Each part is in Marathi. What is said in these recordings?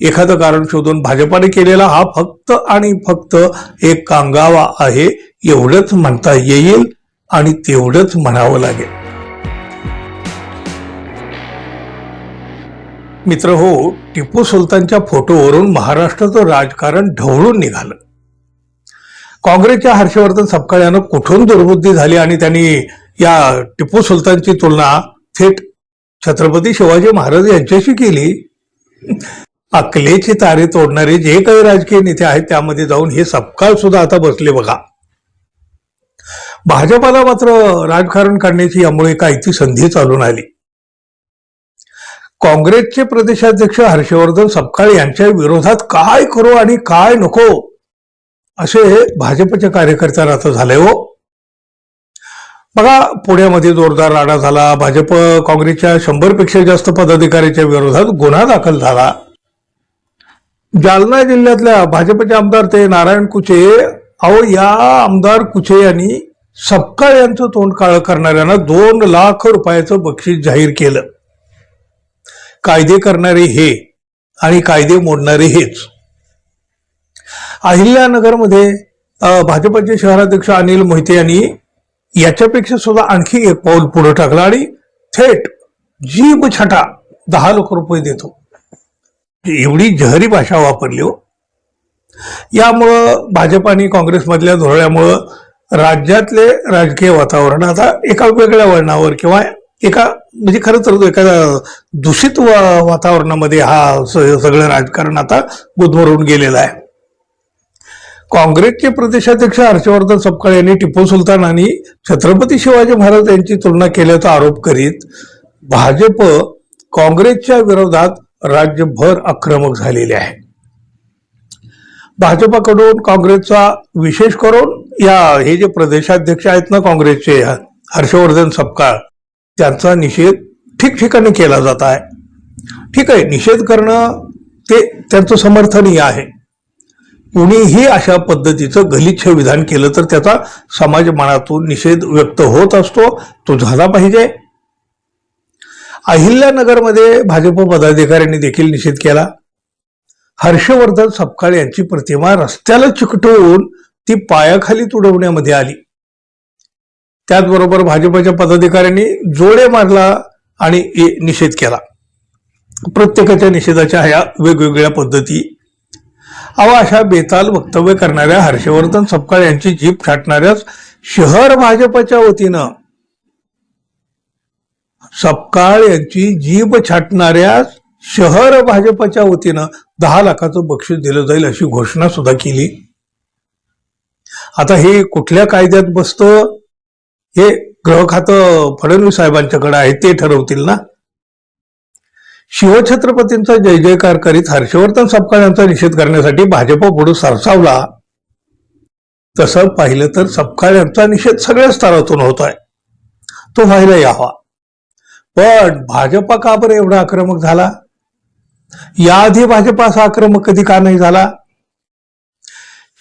एखादं कारण शोधून भाजपाने केलेला हा फक्त आणि फक्त एक कांगावा आहे एवढंच म्हणता येईल आणि तेवढंच म्हणावं लागेल. मित्र हो, टिपू सुलतानच्या फोटोवरून महाराष्ट्राचं राजकारण ढवळून निघालं. काँग्रेसच्या हर्षवर्धन सपकाळ कुठून दुर्बुद्धी झाली आणि त्यांनी या टिपू सुलतानची तुलना थेट छत्रपती शिवाजी महाराज यांच्याशी केली. अकलेचे तारे तोडणारे जे काही राजकीय नेते आहेत त्यामध्ये जाऊन हे सपकाळ सुद्धा आता बसले बघा. भाजपाला मात्र राजकारण करण्याची यामुळे काहीची संधी चालून आली. काँग्रेसचे प्रदेशाध्यक्ष हर्षवर्धन सपकाळ यांच्या विरोधात काय करू आणि काय नको असे भाजपच्या कार्यकर्त्यांना आता झाले हो. बघा, पुण्यामध्ये जोरदार राडा झाला. भाजप काँग्रेसच्या 100 पेक्षा जास्त पदाधिकाऱ्यांच्या विरोधात गुन्हा दाखल झाला. जालना जिल्ह्यातल्या भाजपचे आमदार ते नारायण कुचे, अहो या आमदार कुचे यांनी सपकाळ यांचं तोंड काळं करणाऱ्यांना 2 लाख रुपयाचं बक्षीस जाहीर केलं. कायदे करणारे हे आणि कायदे मोडणारे हेच. अहिल्यानगरमध्ये भाजपचे शहराध्यक्ष अनिल मोहिते यांनी याच्यापेक्षा सुद्धा आणखी एक पाऊल पुढे टाकलं आणि थेट जीभ छाटा 10 लाख रुपये देतो एवढी जहरी भाषा वापरली हो. यामुळं भाजप आणि काँग्रेसमधल्या धोरणामुळं राज्यातले राजकीय वातावरण आता एका वेगळ्या वळणावर किंवा एका म्हणजे खरं तर एका दूषित वातावरणामध्ये हा सगळं राजकारण आता गुदमरून गेलेलं आहे. काँग्रेसचे प्रदेशाध्यक्ष हर्षवर्धन सपकाळ यांनी टिपू सुलतान आणि छत्रपती शिवाजी महाराज यांची तुलना केल्याचा आरोप करीत भाजप काँग्रेसच्या विरोधात राज्यभर आक्रमक झालेले आहे. भाजपाकडून काँग्रेसचा विशेष करून हे जे प्रदेशाध्यक्ष आहेत ना काँग्रेसचे हर्षवर्धन सपकाळ, त्यांचा निषेध ठिकठिकाणी केला जात आहे. ठीक आहे, निषेध करणं ते त्यांचं समर्थनीय आहे. कुणीही अशा पद्धतीचं गलिच्छ विधान केलं तर त्याचा समाज मनातून निषेध व्यक्त होत असतो, तो झाला पाहिजे. अहिल्यानगरमध्ये भाजप पदाधिकाऱ्यांनी देखील निषेध केला. हर्षवर्धन सपकाळ यांची प्रतिमा रस्त्याला चिकटवून ती पायाखाली तुडवण्यामध्ये आली. त्याचबरोबर भाजपच्या पदाधिकाऱ्यांनी जोडे मारला आणि निषेध केला. प्रत्येकाच्या निषेधाच्या ह्या वेगवेगळ्या पद्धती. अशा बेताल वक्तव्य करणाऱ्या हर्षवर्धन सपकाळ यांची जीभ छाटणाऱ्या शहर भाजपच्या वतीनं सपकाळ यांची जीभ छाटणाऱ्या शहर भाजपच्या वतीनं 10 लाखाचं बक्षीस दिलं जाईल अशी घोषणा सुद्धा केली. आता हे कुठल्या कायद्यात बसतं हे गृह खातं फडणवीस साहेबांच्याकडे आहे, ते ठरवतील ना. शिवछत्रपतींचा जय जयकार करीत हर्षवर्धन सपकाळ यांचा निषेध करण्यासाठी भाजप पुढे सरसावला. तसं पाहिलं तर सपकाळ यांचा निषेध सगळ्या स्तरातून होत आहे, तो व्हायला यावा. पण भाजपा का बरं एवढा आक्रमक झाला? याआधी भाजप असा आक्रमक कधी का नाही झाला?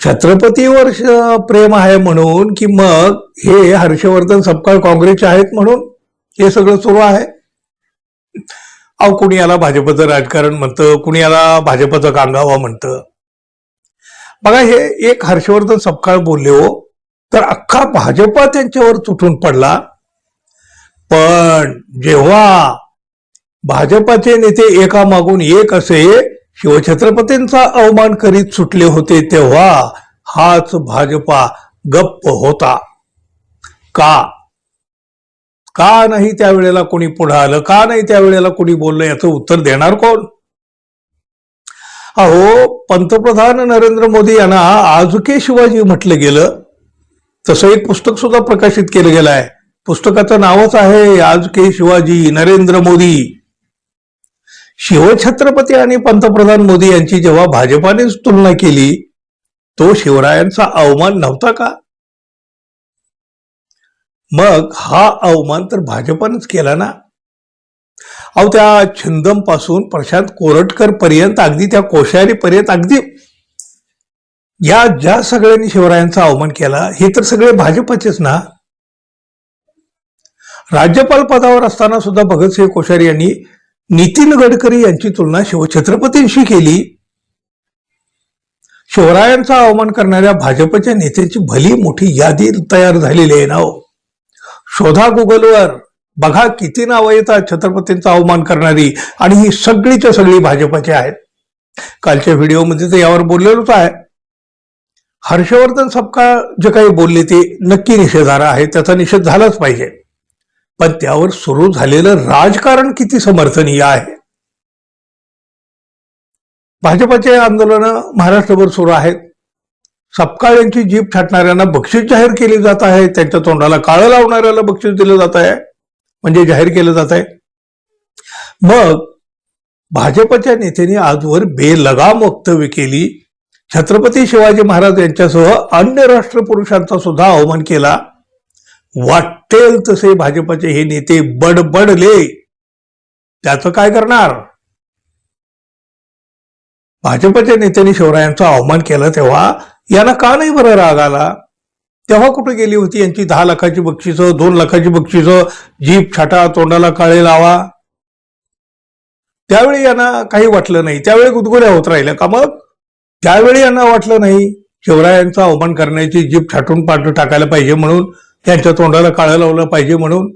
छत्रपतीवर प्रेम आहे म्हणून की मग हे हर्षवर्धन सपकाळ काँग्रेसचे आहेत म्हणून हे सगळं सुरू आहे? कुणी याला भाजपचं राजकारण म्हणतं, कुणी याला भाजपचं कांगावा म्हणतं. बघा, हे एक हर्षवर्धन सपकाळ बोलले हो तर अख्खा भाजपा त्यांच्यावर तुटून पडला. पण जेव्हा भाजपाचे नेते एकामागून एक असे शिवछत्रपतींचा अवमान करीत सुटले होते तेव्हा हाच भाजपा गप्प होता. का नाही त्यावेळेला कोणी पुढे आलं? का नाही त्यावेळेला कोणी बोललं? याचं उत्तर देणार कोण? पंतप्रधान नरेंद्र मोदी यांना आजके शिवाजी म्हटलं गेलं. तसं एक पुस्तक सुद्धा प्रकाशित केलं गेलं आहे. पुस्तकाचं नावच आहे आजके शिवाजी नरेंद्र मोदी. शिवछत्रपती आणि पंतप्रधान मोदी यांची जेव्हा भाजपानेच तुलना केली तो शिवरायांचा अवमान नव्हता का? मग हा अवमान तर भाजपानेच केला ना. त्या छिंदम पासून प्रशांत कोरटकर पर्यंत अगदी त्या कोश्यारी पर्यंत अगदी या ज्या सगळ्यांनी शिवरायांचा अवमान केला हे तर सगळे भाजपचेच ना. राज्यपाल पदावर असताना सुद्धा भगतसिंह कोश्यारी यांनी नितीन गडकरी यांची तुलना शिवछत्रपतींशी केली. शिवरायांचा अवमान करणाऱ्या भाजपच्या नेत्यांची भली मोठी यादी तयार झालेली आहे ना हो. शोधा गुगलवर, बघा किती नावं येतात छत्रपतींचा अवमान करणारी, आणि ही सगळीच्या सगळी भाजपची आहेत. कालच्या व्हिडिओमध्ये तर यावर बोललेलोच आहे. हर्षवर्धन सपकाळ जे काही बोलले ते नक्की निषेधार्ह आहे, त्याचा निषेध झालाच पाहिजे. पण त्यावर सुरू झालेलं राजकारण किती समर्थनीय आहे. भाजपचे आंदोलन महाराष्ट्रभर सुरू आहेत. सपकाळ यांची जीभ छाटणाऱ्यांना बक्षीस जाहीर केले जात आहे. त्यांच्या तोंडाला काळं लावणाऱ्याला बक्षीस दिलं जात आहे, म्हणजे जाहीर केलं जात आहे. मग भाजपच्या नेत्यांनी आजवर बेलगाम वक्तव्य केली. छत्रपती शिवाजी महाराज यांच्यासह अन्य राष्ट्रपुरुषांचा सुद्धा अवमान केला. वाटेल तसे भाजपचे हे नेते बडबडले, त्याचं काय करणार. भाजपच्या नेत्यांनी शिवरायांचा अवमान केला तेव्हा यांना का नाही बरं राग आला. तेव्हा कुठे गेली होती यांची 10 लाखाची बक्षिसं, 2 लाखाची बक्षिसं, जीभ छाटा, तोंडाला काळे लावा. त्यावेळी यांना काही वाटलं नाही, त्यावेळी गुदगुल्या होत राहिल्या का. मग त्यावेळी यांना वाटलं नाही शिवरायांचा अवमान करण्याची जीभ छाटून पाठ टाकायला पाहिजे म्हणून, त्यांच्या तोंडाला काळं लावलं पाहिजे म्हणून.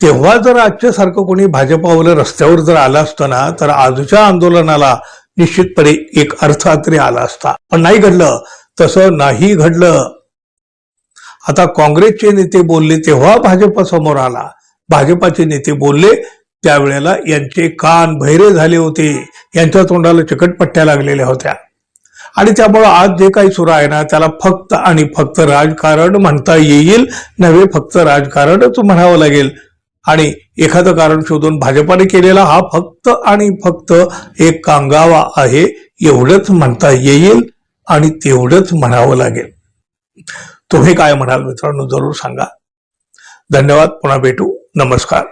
तेव्हा जर आजच्यासारखं कोणी भाजपावर रस्त्यावर जर आलं असतं ना, तर आजच्या आंदोलनाला निश्चितपणे एक अर्थ तरी आला असता. पण नाही घडलं, तसं नाही घडलं. आता काँग्रेसचे नेते बोलले तेव्हा भाजप समोर आला. भाजपाचे नेते बोलले त्यावेळेला यांचे कान बहिरे झाले होते, यांच्या तोंडाला चिकटपट्ट्या लागलेल्या होत्या. आणि त्यामुळं आज जे काही सुरू आहे ना, त्याला फक्त आणि फक्त राजकारण म्हणता येईल नव्हे, फक्त राजकारणच म्हणावं लागेल. आणि एखादं कारण शोधून भाजपाने केलेला हा फक्त आणि फक्त एक कांगावा आहे, एवढंच म्हणता येईल आणि तेवढंच म्हणावं लागेल. तुम्ही काय म्हणाल मित्रांनो, जरूर सांगा. धन्यवाद. पुन्हा भेटू. नमस्कार.